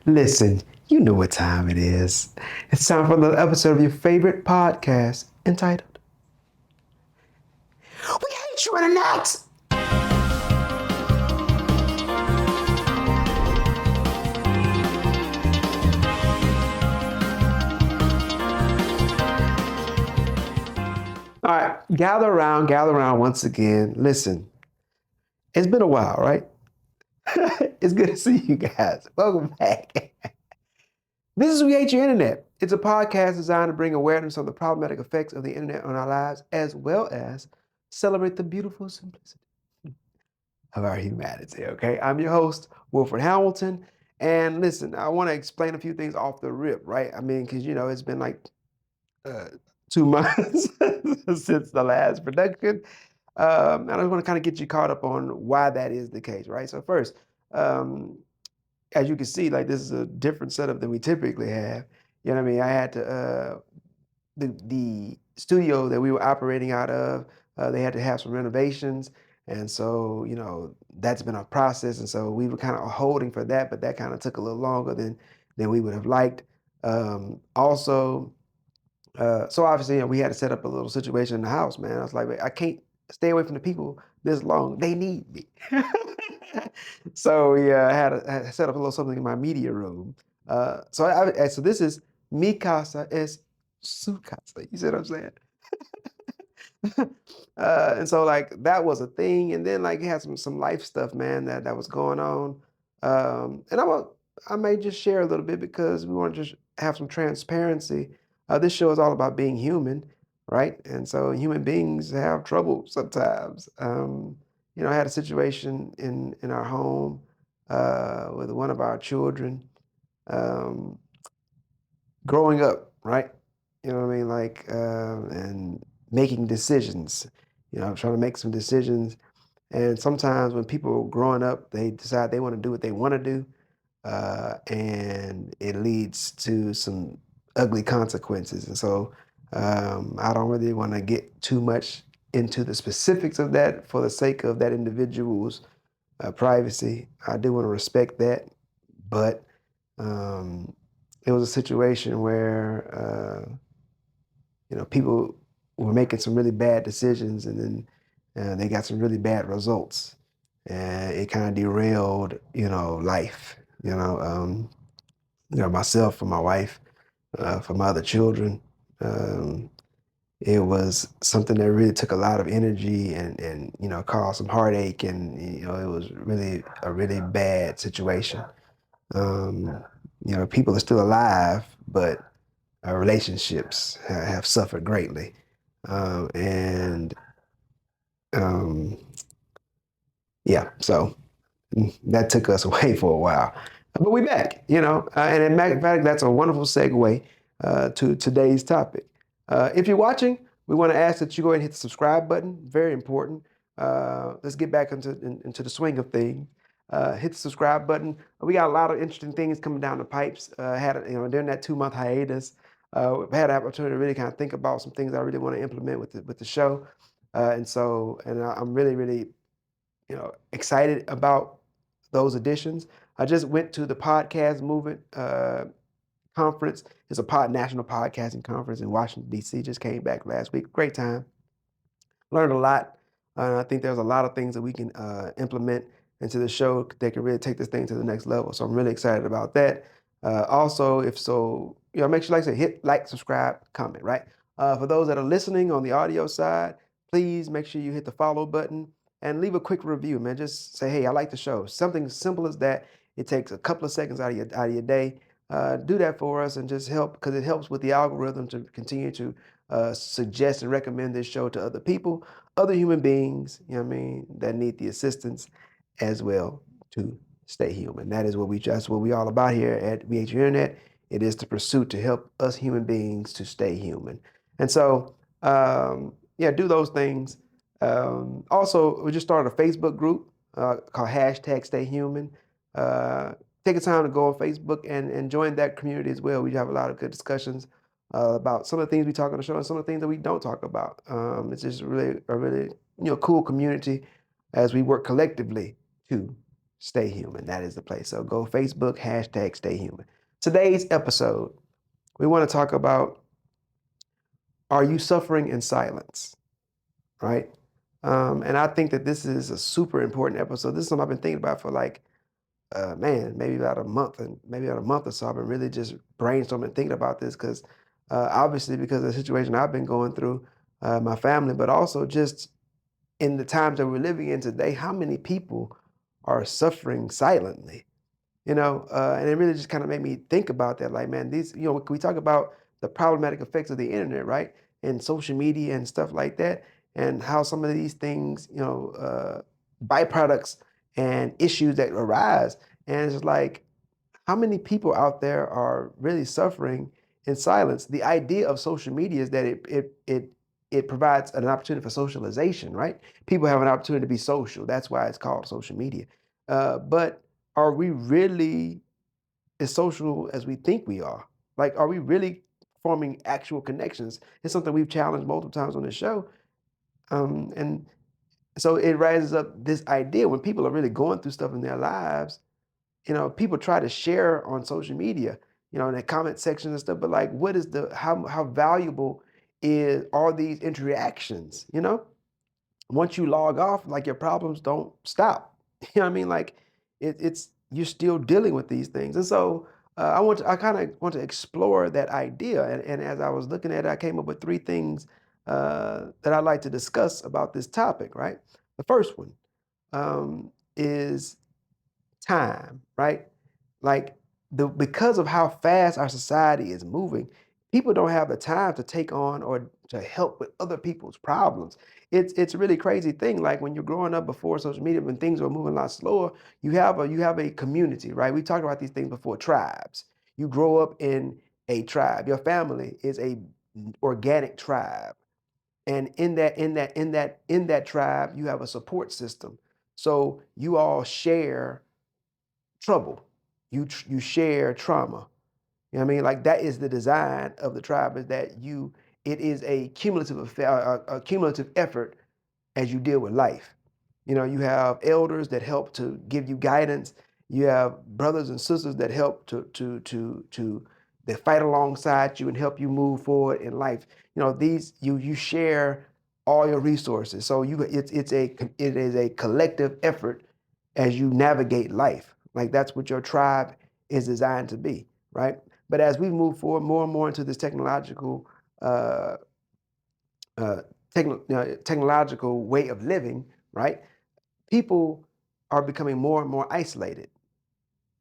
Listen, you know what time it is. It's time for another episode of your favorite podcast entitled We Hate You Internet! All right, gather around once again. Listen, it's been a while, right? It's good to see you guys. Welcome back. This is We Hate Your Internet. It's a podcast designed to bring awareness of the problematic effects of the internet on our lives, as well as celebrate the beautiful simplicity of our humanity. Okay, I'm your host, Wilfred Hamilton. And listen, I want to explain a few things off the rip, right? I mean, because it's been like uh, 2 months since the last production. And I just want to kind of get you caught up on why that is the case, right? So, first, um, as you can see, like this is a different setup than we typically have. You know what I mean? I had to the studio that we were operating out of, they had to have some renovations, and so that's been a process, and so we were kind of holding for that, but that kind of took a little longer than we would have liked. Also, so obviously, we had to set up a little situation in the house, man. I was like, I can't stay away from the people this long. They need me. So yeah, I set up a little something in my media room. So this is mi casa es su casa. You see what I'm saying? And so like that was a thing, and then like it had some life stuff, man, that was going on. And I may just share a little bit because we want to just have some transparency. This show is all about being human, right? And so human beings have trouble sometimes. I had a situation in our home with one of our children um, growing up, right? You know what I mean? Like, and making decisions. I'm trying to make some decisions. And sometimes when people are growing up, they decide they want to do what they want to do. And it leads to some ugly consequences. And so I don't really want to get too much into the specifics of that for the sake of that individual's privacy. I do want to respect that, but um, it was a situation where people were making some really bad decisions, and then they got some really bad results, and it kind of derailed life. Myself, for my wife, for my other children. Um, it was something that really took a lot of energy and caused some heartache, and it was really a really bad situation. Um, People are still alive, but relationships have suffered greatly. And um, yeah, so that took us away for a while. But we back, and in fact, that's a wonderful segue to today's topic. If you're watching, we want to ask that you go ahead and hit the subscribe button. Very important. Let's get back into the swing of things. Hit the subscribe button. We got a lot of interesting things coming down the pipes. During that 2 month hiatus, we've had an opportunity to really kind of think about some things I really want to implement with the show. I'm really, really, excited about those additions. I just went to the podcast movement conference. It's a national podcasting conference in Washington, D.C. Just came back last week. Great time. Learned a lot. I think there's a lot of things that we can implement into the show that can really take this thing to the next level. So I'm really excited about that. Also, if so, make sure, like I said, hit like, subscribe, comment, right? For those that are listening on the audio side, please make sure you hit the follow button and leave a quick review, man. Just say, hey, I like the show. Something simple as that. It takes a couple of seconds out of your day. Do that for us and just help, because it helps with the algorithm to continue to suggest and recommend this show to other people, other human beings, that need the assistance as well to stay human. That's what we all about here at VH Internet. It is the pursuit to help us human beings to stay human. And so, yeah, do those things. Also, we just started a Facebook group called #StayHuman. Uh, Take a time to go on Facebook and join that community as well. We have a lot of good discussions about some of the things we talk on the show and some of the things that we don't talk about. It's just really a really cool community as we work collectively to stay human. That is the place. So go Facebook, hashtag stay human. Today's episode, we want to talk about, are you suffering in silence? Right? And I think that this is a super important episode. This is something I've been thinking about for like, man, maybe about a month, and maybe about a month or so. I've been really just brainstorming, thinking about this because obviously because of the situation I've been going through, my family, but also just in the times that we're living in today, how many people are suffering silently? And it really just kind of made me think about that. Like, man, we talk about the problematic effects of the internet, right? And social media and stuff like that, and how some of these things, byproducts and issues that arise. And it's like, how many people out there are really suffering in silence? The idea of social media is that it provides an opportunity for socialization, right? People have an opportunity to be social. That's why it's called social media. But are we really as social as we think we are? Like, are we really forming actual connections? It's something we've challenged multiple times on the show. And so it raises up this idea when people are really going through stuff in their lives. People try to share on social media, in the comment section and stuff, but like, what is how valuable are these interactions? Once you log off, like, your problems don't stop. You know what I mean? Like, it's you're still dealing with these things. And so I kind of want to explore that idea. And as I was looking at it, I came up with three things that I'd like to discuss about this topic, right? The first one is time, right? Like, because of how fast our society is moving, people don't have the time to take on or to help with other people's problems. It's a really crazy thing. Like, when you're growing up before social media, when things were moving a lot slower, you have a community, right? We talked about these things before, tribes. You grow up in a tribe. Your family is a organic tribe. And in that tribe, you have a support system. So you all share trouble. You share trauma. You know what I mean? Like, that is the design of the tribe, is that it is a cumulative a cumulative effort as you deal with life. You have elders that help to give you guidance. You have brothers and sisters that help to that fight alongside you and help you move forward in life. These you share all your resources. So it is a collective effort as you navigate life. Like, that's what your tribe is designed to be, right? But as we move forward more and more into this uh, uh, technological way of living, right? People are becoming more and more isolated.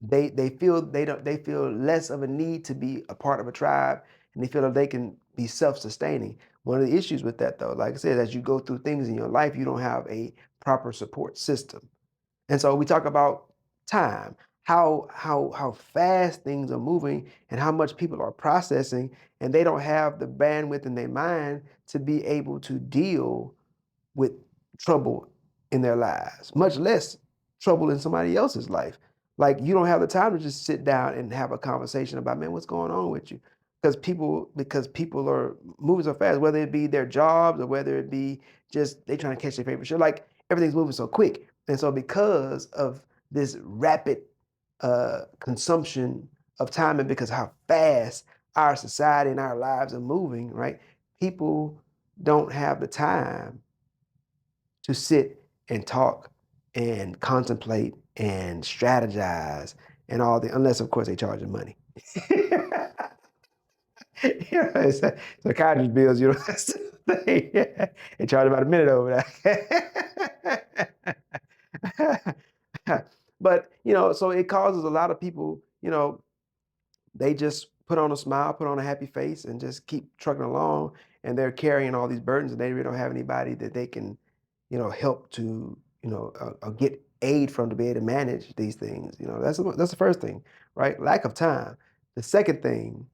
They feel less of a need to be a part of a tribe, and they feel that they can be self-sustaining. One of the issues with that, though, like I said, as you go through things in your life, you don't have a proper support system. And so we talk about time, how fast things are moving, and how much people are processing, and they don't have the bandwidth in their mind to be able to deal with trouble in their lives, much less trouble in somebody else's life. Like, you don't have the time to just sit down and have a conversation about, man, what's going on with you? Because people are moving so fast, whether it be their jobs or whether it be just they trying to catch their favorite show. Like, everything's moving so quick. And so because of this rapid consumption of time, and because how fast our society and our lives are moving, right? People don't have the time to sit and talk and contemplate and strategize and all unless of course they charge you money. It's psychiatrist bills, that's the thing. They charge about a minute over there. But so it causes a lot of people, they just put on a smile, put on a happy face, and just keep trucking along. And they're carrying all these burdens, and they really don't have anybody that they can, help to, get aid from to be able to manage these things. That's the first thing, right? Lack of time. The second thing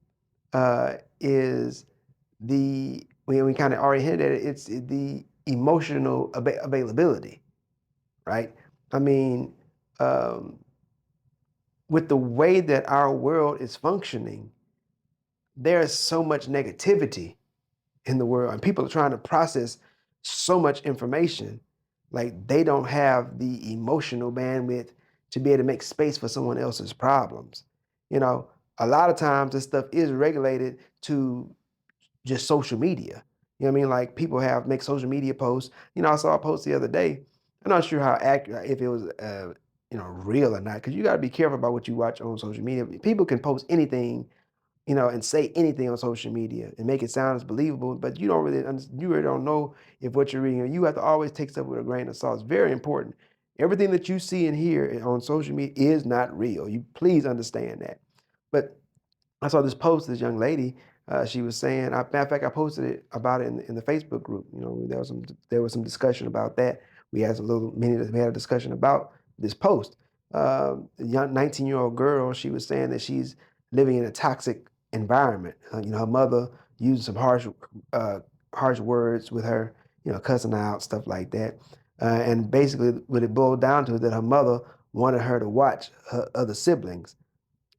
is we kind of already hinted at it. It's the emotional availability, right? I mean, um, with the way that our world is functioning, there's so much negativity in the world, and people are trying to process so much information. Like, they don't have the emotional bandwidth to be able to make space for someone else's problems. You know, a lot of times this stuff is regulated to just social media. You know what I mean? Like people have make social media posts. You know, I saw a post the other day. I'm not sure how accurate, if it was, real or not, because you got to be careful about what you watch on social media. People can post anything, and say anything on social media and make it sound as believable, but you really don't know if what you're reading. You have to always take stuff with a grain of salt. It's very important. Everything that you see and hear on social media is not real. You please understand that. But I saw this post, this young lady, she was saying, matter of fact, I posted it about it in the Facebook group. There was some discussion about that. We had we had a discussion about this post. A young 19-year-old girl, she was saying that she's living in a toxic environment. Her mother used some harsh words with her, cussing her out, stuff like that. And basically, what it boiled down to is that her mother wanted her to watch her other siblings,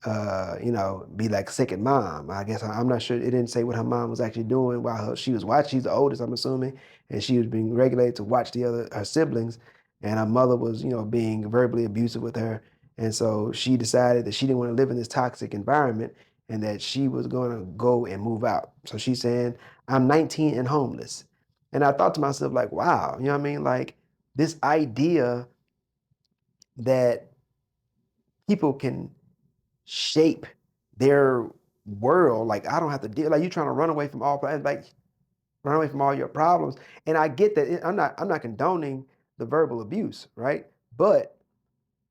be like second mom. I guess I'm not sure. It didn't say what her mom was actually doing while she was watching. She's the oldest, I'm assuming, and she was being regulated to watch her siblings. And her mother was, being verbally abusive with her. And so she decided that she didn't want to live in this toxic environment and that she was going to go and move out. So she's saying, I'm 19 and homeless. And I thought to myself, like, wow, you know what I mean? Like this idea that people can shape their world. Like I don't have to deal. Like you trying to run away from run away from all your problems. And I get that. I'm not condoning the verbal abuse, right? But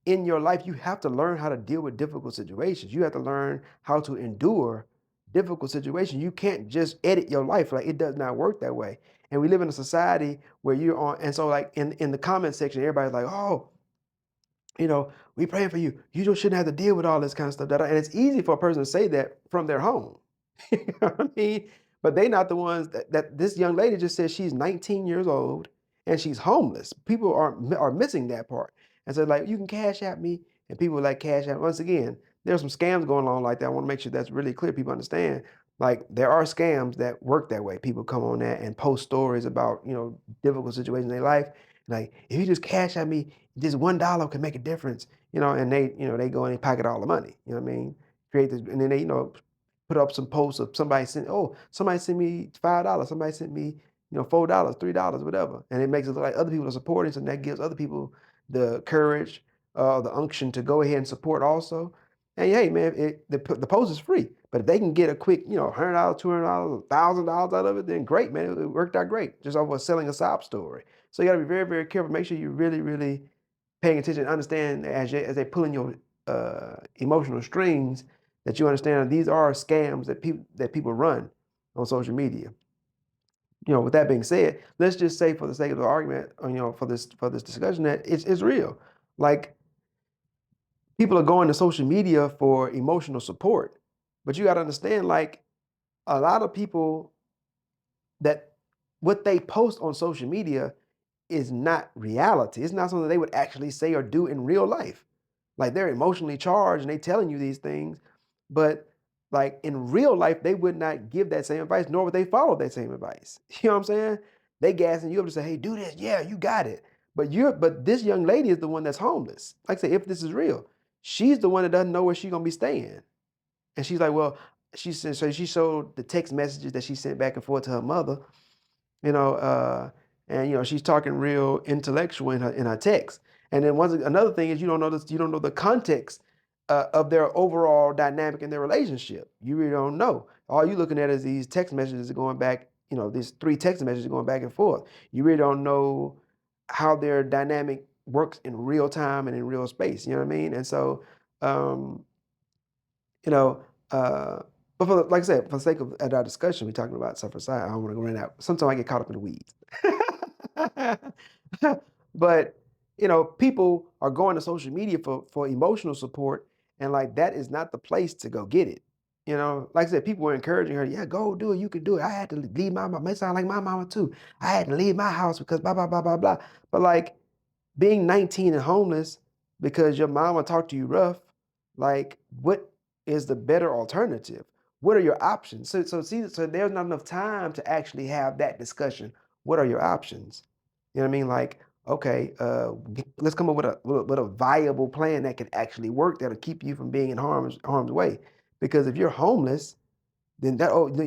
in your life, you have to learn how to deal with difficult situations. You have to learn how to endure difficult situations. You can't just edit your life. Like it does not work that way. And we live in a society where you're on. And so like in the comment section, everybody's like, oh, we praying for you. You just shouldn't have to deal with all this kind of stuff. And it's easy for a person to say that from their home. You know what I mean? But they not the ones that this young lady just said she's 19 years old and she's homeless. People are missing that part. And so like, you can cash at me, and people like cash at. Once again, there's some scams going on like that. I want to make sure that's really clear. People understand. Like there are scams that work that way. People come on that and post stories about, difficult situations in their life. Like if you just cash at me, just $1 can make a difference, and they go and they pocket all the money. You know what I mean? Create this, and then they, put up some posts of somebody sent me $5, somebody sent me, $4, $3, whatever. And it makes it look like other people are supporting, so that gives other people the courage, the unction to go ahead and support also. And hey, man, the post is free. But if they can get a quick, $100, $200, $1,000 out of it, then great, man. It worked out great. Just off of selling a sob story. So you got to be very, very careful. Make sure you're really, really paying attention and understand as they pulling your emotional strings, that you understand these are scams that people run on social media. With that being said, let's just say for the sake of the argument, for this discussion, that it's real. Like people are going to social media for emotional support, but you got to understand, like a lot of people that what they post on social media is not reality. It's not something they would actually say or do in real life. Like they're emotionally charged and they telling you these things, but like in real life, they would not give that same advice, nor would they follow that same advice. You know what I'm saying? They gassing you up to say, hey, do this. Yeah, you got it. But this young lady is the one that's homeless. Like I say, if this is real, she's the one that doesn't know where she's gonna be staying. And she's like, well, she said, so she showed the text messages that she sent back and forth to her mother, you know, uh, and she's talking real intellectual in her text. And then another thing is you don't know the context of their overall dynamic in their relationship. You really don't know. All you're looking at is these text messages going back. These three text messages going back and forth. You really don't know how their dynamic works in real time and in real space. You know what I mean? And so, um, you know, uh, but like I said, for the sake of our discussion, we're talking about suffer side. I don't want to go in that. Sometimes I get caught up in the weeds. But people are going to social media for emotional support, and like that is not the place to go get it. Like I said, people were encouraging her, yeah, go do it, you can do it. I had to leave my mama. May sound like my mama too. I had to leave my house because blah blah blah blah blah. But like being 19 and homeless because your mama talked to you rough, like what is the better alternative? What are your options? So there's not enough time to actually have that discussion. What are your options? You know what I mean? Like okay, let's come up with a viable plan that can actually work that'll keep you from being in harm's way. Because if you're homeless, then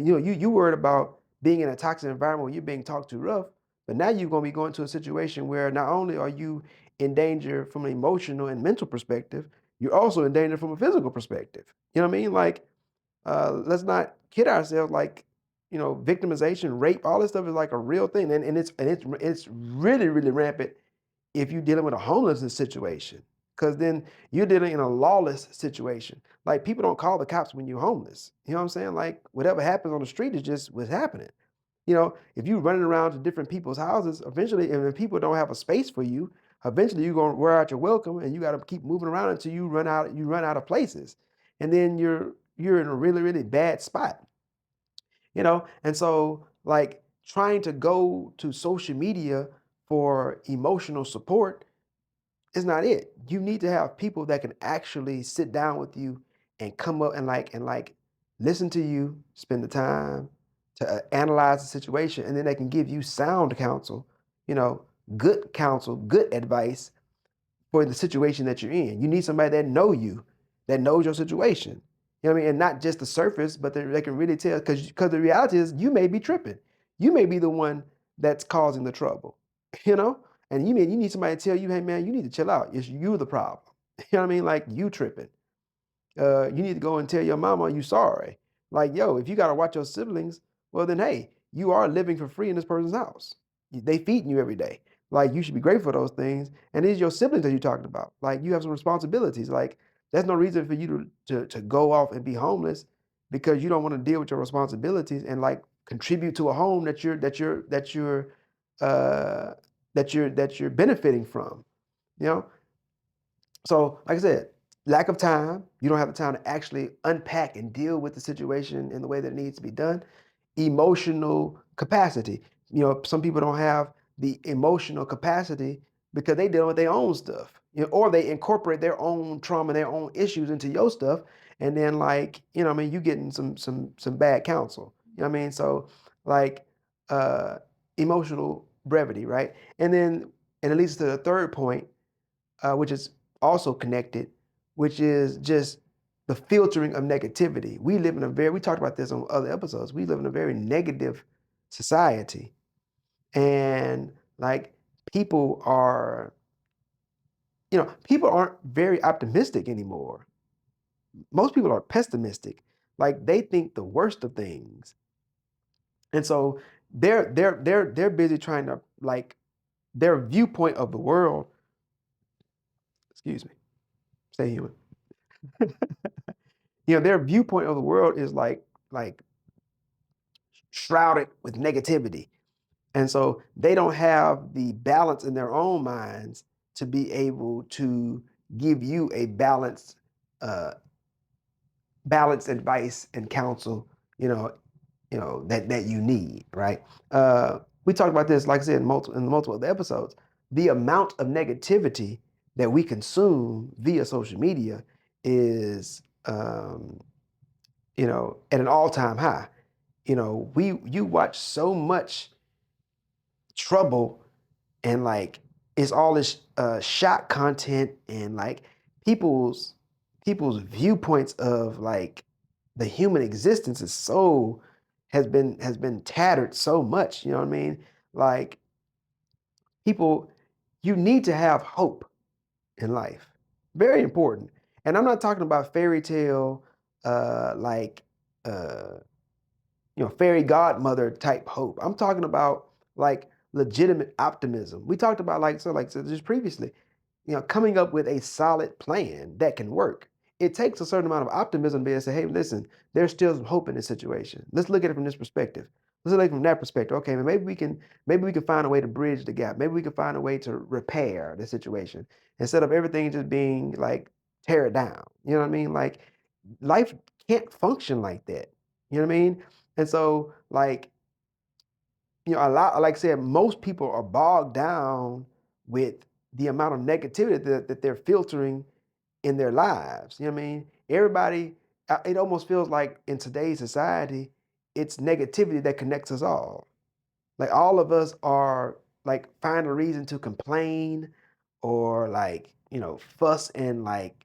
you worried about being in a toxic environment where you're being talked to rough, but now you're going to be going to a situation where not only are you in danger from an emotional and mental perspective, you're also in danger from a physical perspective. You know what I mean? Like, let's not kid ourselves. Like, victimization, rape, all this stuff is like a real thing, and it's really really rampant if you're dealing with a homelessness situation, because then you're dealing in a lawless situation. Like, people don't call the cops when you're homeless. You know what I'm saying? Like, whatever happens on the street is just what's happening. If you're running around to different people's houses, eventually, and if people don't have a space for you, eventually you're gonna wear out your welcome, and you got to keep moving around until you run out of places, and then you're in a really really bad spot. And so, like, trying to go to social media for emotional support is not it. You need to have people that can actually sit down with you and come up and listen to you, spend the time to analyze the situation, and then they can give you sound counsel, you know, good counsel, good advice for the situation that you're in. You need somebody that know you, that knows your situation. You know what I mean? And not just the surface, but they can really tell, because the reality is you may be tripping. You may be the one that's causing the trouble, you know? And you need somebody to tell you, hey man, you need to chill out. It's you the problem. You know what I mean? Like, you tripping. You need to go and tell your mama you sorry. Like, yo, if you gotta watch your siblings, well then, hey, you are living for free in this person's house. They feeding you every day. Like, you should be grateful for those things. And these your siblings that you're talking about. Like, you have some responsibilities. Like, there's no reason for you to go off and be homeless because you don't want to deal with your responsibilities and, like, contribute to a home uh that you're benefiting from. You know, so, like I said, lack of time. You don't have the time to actually unpack and deal with the situation in the way that it needs to be done. Emotional capacity. Some people don't have the emotional capacity because they deal with their own stuff, or they incorporate their own trauma, their own issues into your stuff, and then, like, I mean, you getting some bad counsel. You know what I mean? So, like, uh, emotional brevity, right? And it leads to the third point, which is also connected, which is just the filtering of negativity. We talked about this on other episodes. We live in a very negative society. And, like, people are, people aren't very optimistic anymore. Most people are pessimistic. Like, they think the worst of things. And so they're busy trying to, like, their viewpoint of the world, excuse me, stay human. Their viewpoint of the world is like shrouded with negativity. And so they don't have the balance in their own minds to be able to give you a uh, balanced advice and counsel, that you need, right? We talked about this, like I said, in multiple other episodes. The amount of negativity that we consume via social media is, at an all-time high. You watch so much trouble, and, like, it's all this shock content, and, like, people's people's viewpoints of, like, the human existence has been tattered so much. You know what I mean? Like, people, you need to have hope in life. Very important. And I'm not talking about fairy tale, like, uh fairy godmother type hope. I'm talking about, like, legitimate optimism. We talked about, like so just previously, coming up with a solid plan that can work. It takes a certain amount of optimism to be able to say, hey, listen, there's still some hope in this situation. Let's look at it from this perspective. Let's look at it from that perspective. Okay, maybe we can find a way to bridge the gap. Maybe we can find a way to repair the situation instead of everything just being like tear it down. You know what I mean? Like, life can't function like that. You know what I mean? And so, like, a lot, like I said, most people are bogged down with the amount of negativity that they're filtering in their lives. You know what I mean? Everybody, it almost feels like in today's society, it's negativity that connects us all. Like, all of us are like find a reason to complain or like, fuss and like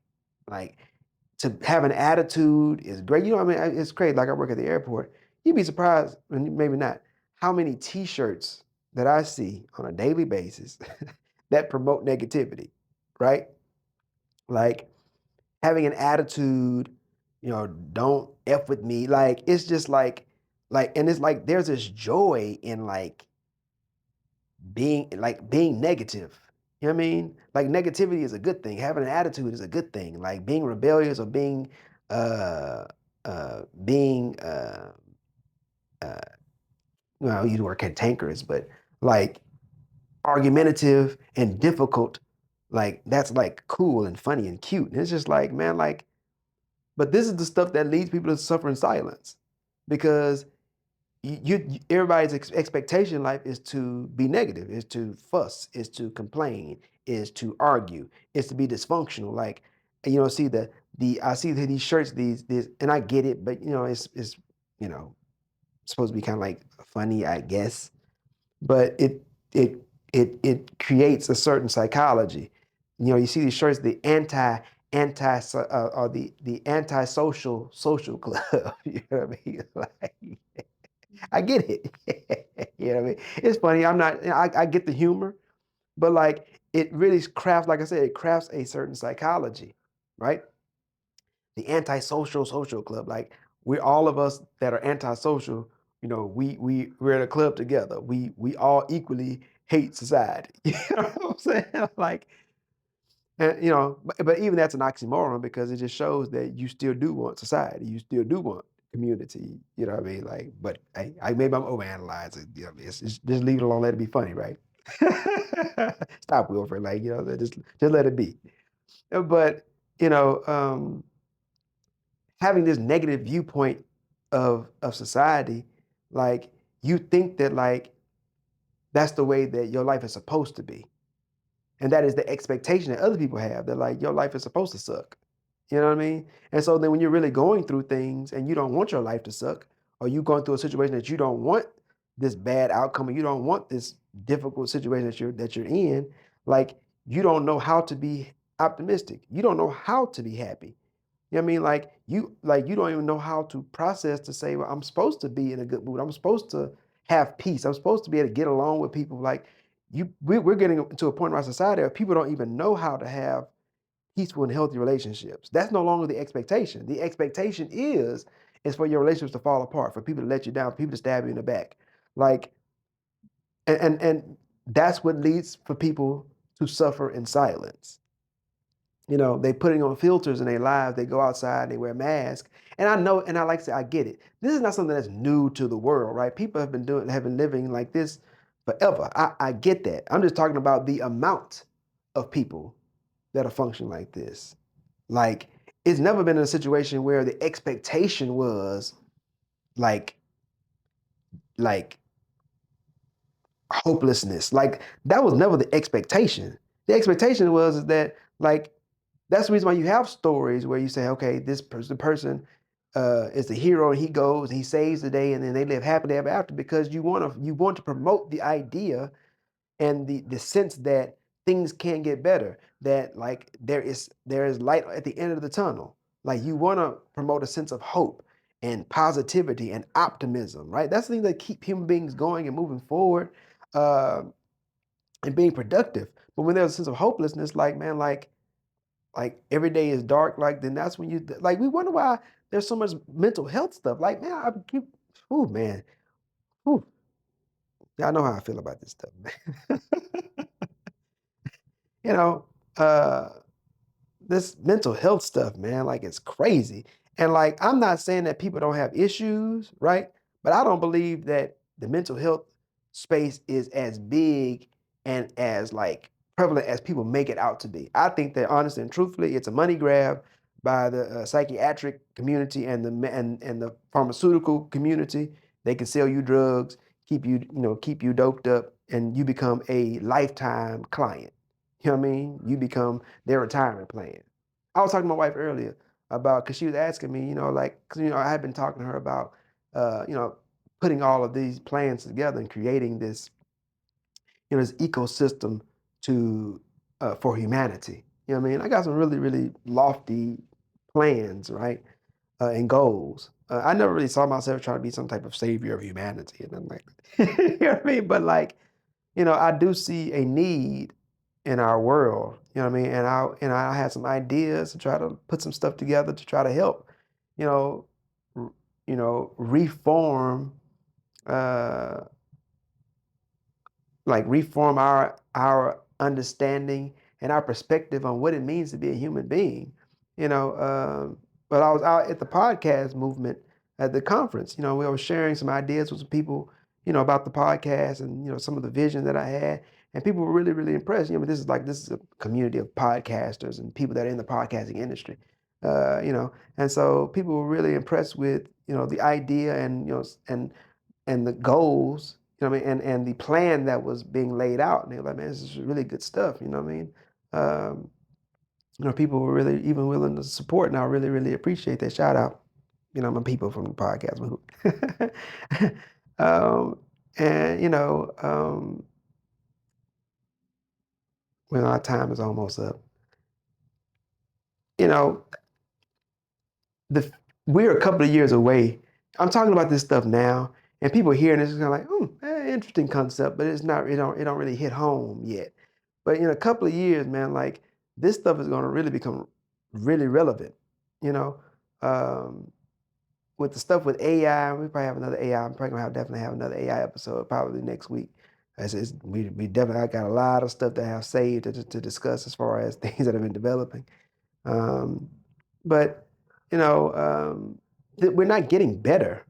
to have an attitude is great. You know what I mean? It's great. Like I work at the airport. You'd be surprised, and maybe not, how many t-shirts that I see on a daily basis that promote negativity, right? Like having an attitude, don't F with me. Like it's just and it's like there's this joy in being negative. You know what I mean? Like negativity is a good thing. Having an attitude is a good thing. Like being rebellious or uh being uh well, I use the word cantankerous, but like argumentative and difficult, like that's like cool and funny and cute. And it's just like, man, like, but this is the stuff that leads people to suffer in silence because everybody's expectation in life is to be negative, is to fuss, is to complain, is to argue, is to be dysfunctional. Like, see I see these shirts, these, and I get it, but it's you know supposed to be kind of like funny, I guess, but it it creates a certain psychology. You see these shirts, the anti or the anti-social social club. You know what I mean? Like, I get it. You know what I mean? It's funny. I'm not. I get the humor, but like it really crafts. Like I said, it crafts a certain psychology, right? The antisocial social club. Like we're all of us that are antisocial. We're in a club together. We all equally hate society. You know what I'm saying? Like, and, but even that's an oxymoron because it just shows that you still do want society. You still do want community. You know what I mean? Like, but maybe I'm overanalyzing. Just leave it alone. Let it be funny, right? Stop, Wilfred. Like, just let it be. But you know, having this negative viewpoint of society, like you think that like that's the way that your life is supposed to be. And that is the expectation that other people have that like your life is supposed to suck. You know what I mean? And so then when you're really going through things and you don't want your life to suck, or you going through a situation that you don't want this bad outcome, or you don't want this difficult situation that you're in, like you don't know how to be optimistic. You don't know how to be happy. You know what I mean? Like you don't even know how to process to say, well, I'm supposed to be in a good mood. I'm supposed to have peace. I'm supposed to be able to get along with people. Like we're getting to a point in our society where people don't even know how to have peaceful and healthy relationships. That's no longer the expectation. The expectation is for your relationships to fall apart, for people to let you down, for people to stab you in the back. Like, and that's what leads for people to suffer in silence. They putting on filters in their lives. They go outside, they wear masks. And I know, and I like to say, I get it. This is not something that's new to the world, right? People have been living like this forever. I get that. I'm just talking about the amount of people that are functioning like this. Like, it's never been in a situation where the expectation was like, like hopelessness. Like that was never the expectation. The expectation was is that like that's the reason why you have stories where you say, okay, the person is the hero and he goes and he saves the day and then they live happily ever after because you want to promote the idea and the sense that things can get better, that like there is light at the end of the tunnel. Like you want to promote a sense of hope and positivity and optimism, right? That's the thing that keep human beings going and moving forward. Uh, and being productive. But when there's a sense of hopelessness, like man, like every day is dark, like then that's when you like we wonder why there's so much mental health stuff. Like man, I keep, oh man, ooh, y'all know how I feel about this stuff, man. you know, uh, this mental health stuff, man, like it's crazy. And like I'm not saying that people don't have issues, right? But I don't believe that the mental health space is as big and as like prevalent as people make it out to be. I think that honestly and truthfully, it's a money grab by the psychiatric community and the pharmaceutical community. They can sell you drugs, keep you doped up, and you become a lifetime client. You know what I mean? You become their retirement plan. I was talking to my wife earlier about because she was asking me, like, because I had been talking to her about, putting all of these plans together and creating this, this ecosystem to for humanity. You know what I mean? I got some really, really lofty plans, right? And goals. I never really saw myself trying to be some type of savior of humanity and nothing like that. You know what I mean? But like, I do see a need in our world. You know what I mean? And I had some ideas to try to put some stuff together to try to help, you know, reform, uh, like reform our understanding and our perspective on what it means to be a human being. You know, but I was out at the podcast movement at the conference. We were sharing some ideas with some people, about the podcast and some of the vision that I had, and people were really, really impressed. This is a community of podcasters and people that are in the podcasting industry. And so people were really impressed with the idea and and the goals, what I mean, and the plan that was being laid out. And they were like, man, this is really good stuff, you know what I mean? Um, people were really even willing to support, and I really, really appreciate that. Shout out, my people from the podcast. um, and when our time is almost up, you know, the we're a couple of years away. I'm talking about this stuff now, and people hearing this is kind of like, interesting concept, but it's not. It don't really hit home yet. But in a couple of years, man, like this stuff is going to really become really relevant. You know, um, with the stuff with AI, we probably have another AI. I'm probably gonna definitely have another AI episode probably next week. We definitely I got a lot of stuff that I have saved to discuss as far as things that have been developing. Um, but we're not getting better.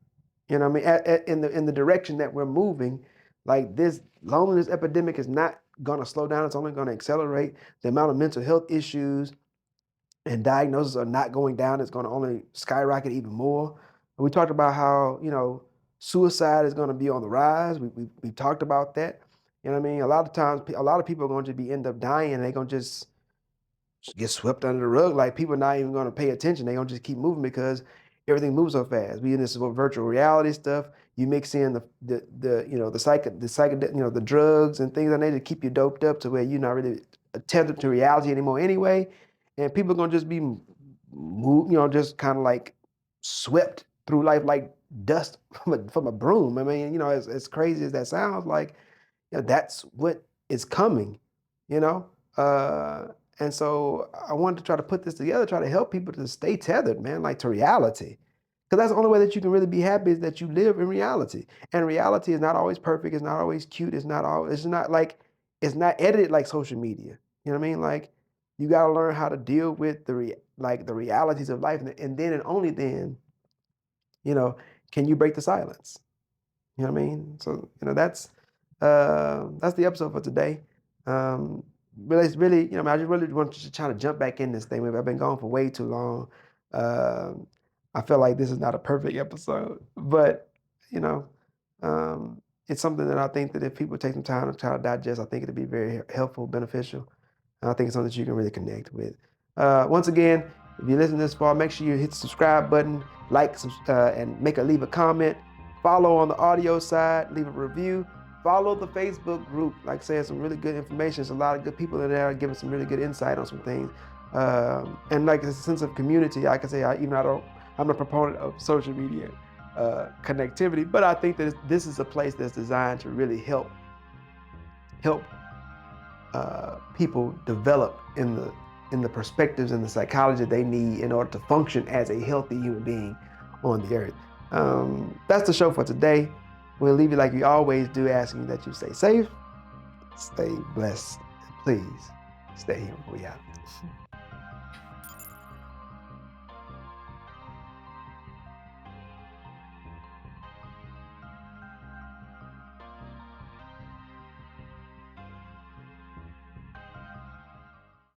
You know what I mean? In the direction that we're moving, like this loneliness epidemic is not going to slow down. It's only going to accelerate. The amount of mental health issues and diagnoses are not going down. It's going to only skyrocket even more. We talked about how suicide is going to be on the rise. We talked about that. You know what I mean? A lot of times, a lot of people are going to be end up dying, and they're going to just get swept under the rug. Like people are not even going to pay attention. They're going to just keep moving because everything moves so fast. We in this virtual reality stuff. You mix in the drugs and things that need to keep you doped up to where you're not really tethered to reality anymore anyway. And people are going to just be moved, just kind of like swept through life like dust from a broom. I mean, as crazy as that sounds, like that's what is coming, you know. And so I wanted to try to put this together, try to help people to stay tethered, man, like to reality. Because that's the only way that you can really be happy is that you live in reality. And reality is not always perfect. It's not always cute. It's not edited like social media. You know what I mean? Like you got to learn how to deal with the realities of life. And then and only then, can you break the silence? You know what I mean? So, that's the episode for today. But it's really, I just really want to try to jump back in this thing. I've been gone for way too long. Um, I feel like this is not a perfect episode, but you know, it's something that I think that if people take some time to try to digest, I think it'd be very helpful, beneficial. And I think it's something that you can really connect with. Once again, if you listen this far, make sure you hit the subscribe button, and leave a comment. Follow on the audio side, leave a review. Follow the Facebook group. Like I said, some really good information. There's a lot of good people in there giving some really good insight on some things. And like a sense of community. I can say, I'm a proponent of social media connectivity, but I think that this is a place that's designed to really help people develop in the perspectives and the psychology they need in order to function as a healthy human being on the earth. That's the show for today. We'll leave you like we always do, asking that you stay safe, stay blessed, and please stay here with reality.